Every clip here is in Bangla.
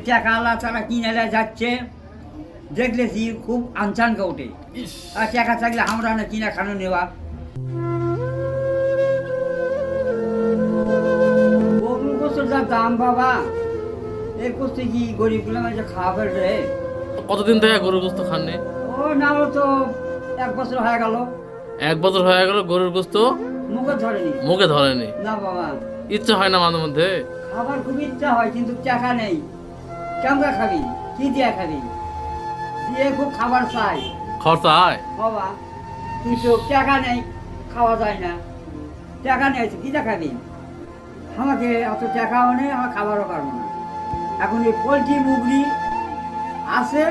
টাকা আলা তারা কিনে যাচ্ছে দেখলেছি খুব আনচানকে ওঠে। আর টাকা থাকলে আমরা না কিনা খানো নেওয়া। গরুর গোস্তের যা দাম বাবা, এই করতে কি গরিবগুলো মানে খাওয়া রে। কতদিন থেকে গরুর গোস্ত খাননি? ও না হলো তো 1 বছর হয়ে গেল। 1 বছর হয়ে গেল গরুর গোস্ত মুখে ধরেনি। মুখে ধরেনি? না বাবা, ইচ্ছা হয় না মাঝে মধ্যে? খাবার খুব ইচ্ছা হয় কিন্তু টাকা নেই। কেমন খাবি, কি দিয়ে খাবি? দিয়ে খুব খাবার চাই খরচা হয় বাবা, কিন্তু টাকা নেই, খাওয়া যায় না। টাকা নেই কি দিয়ে খাবি? আমাকে অত টাকাও নেই, আমার খাবারও পারবো না। এখন এই পোলট্রি মুগরি আছে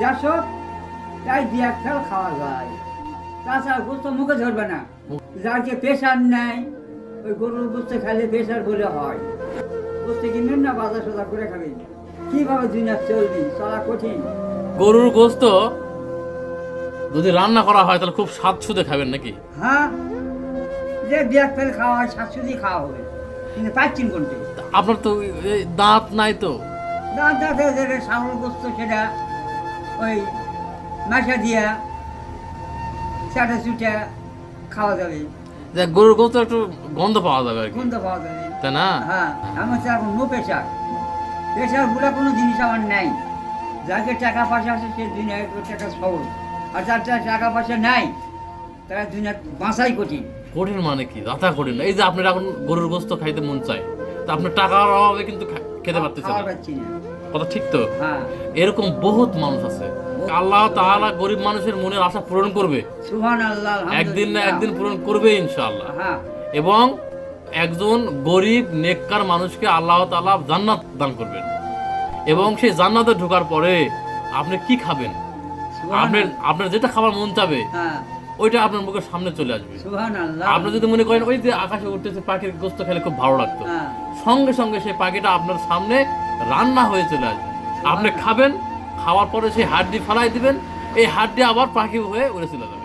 150, তাই দিয়ে ফেল খাওয়া যায়। তাছাড়া গোস্ত মুখে ধরবে না। যার যে প্রেশার নেয় ওই গরুর গোস্ত খাইলে প্রেশার বলে হয়। গোস্ত কিনবেন না, বাজার সাজার করে খাবেন। কিভাবে দুনিয়া চলবি, চলা কঠিন। গরুর গোস্ত যদি রান্না করা হয় তাহলে খুব স্বাদ সুদে খাবেন নাকি? হ্যাঁ, যে বিয়াক ফেল খাওয়া হয় শাকসবজি খাওয়া হবে, কিন্তু পাচ্ছেন কোনটি? আপনার তো এই দাঁত নাই তো? দাঁত সাগর গোস্ত সেটা ওই মাসা দিয়া চাটা চুটা খাওয়া যাবে। যে গরুর গোস্ত একটু গন্ধ পাওয়া যাবে আর কি, গন্ধ পাওয়া যাবে। তাই না? হ্যাঁ, আমার তো এখন নো প্রেশার। প্রেশার বলে কোনো জিনিস আমার নাই। যাকে টাকা পয়সা আছে সে দুনিয়ায় টাকা সহজ, আর যার টাকা পয়সা নাই তারা দুনিয়া বাঁচাই কঠিন। কঠিন মানে কি? যাতা কঠিন। এই যে আপনার এখন গরুর গোস্ত খাইতে মন চায়, তা আপনার টাকার অভাবে কিন্তু খেতে পারতেছেন খাওয়া না। পাচ্ছি না। কথা ঠিক তো? হ্যাঁ, এরকম বহুত মানুষ আছে। আল্লাহ তাআলা গরিব মানুষের মনের আশা পূরণ করবে, সুবহানাল্লাহ, একদিন না আলহামদুলিল্লাহ। একদিন পূরণ করবে ইনশাআল্লাহ। হ্যাঁ, এবং একজন গরিব নেককার মানুষকে আল্লাহ তাআলা জান্নাত দান করবেন, এবং সেই জান্নাতে ঢোকার পরে আপনি কি খাবেন, আপনার আপনার যেটা খাবার মন চাবে হ্যাঁ, ওইটা আপনার মুখের সামনে চলে আসবে। সুবহানাল্লাহ। আপনি যদি মনে করেন ওই যে আকাশে উঠতেছে পাখির গোস্ত খেলে খুব ভালো লাগতো, হ্যাঁ, সঙ্গে সঙ্গে সেই পাখিটা আপনার সামনে রান্না হয়ে চলে আসবে। আপনি খাবেন, খাওয়ার পরে সেই হাড্ডি ফালাই দিবেন, এই হাড্ডি আবার পাখি হয়ে উড়ে চলে যাবে।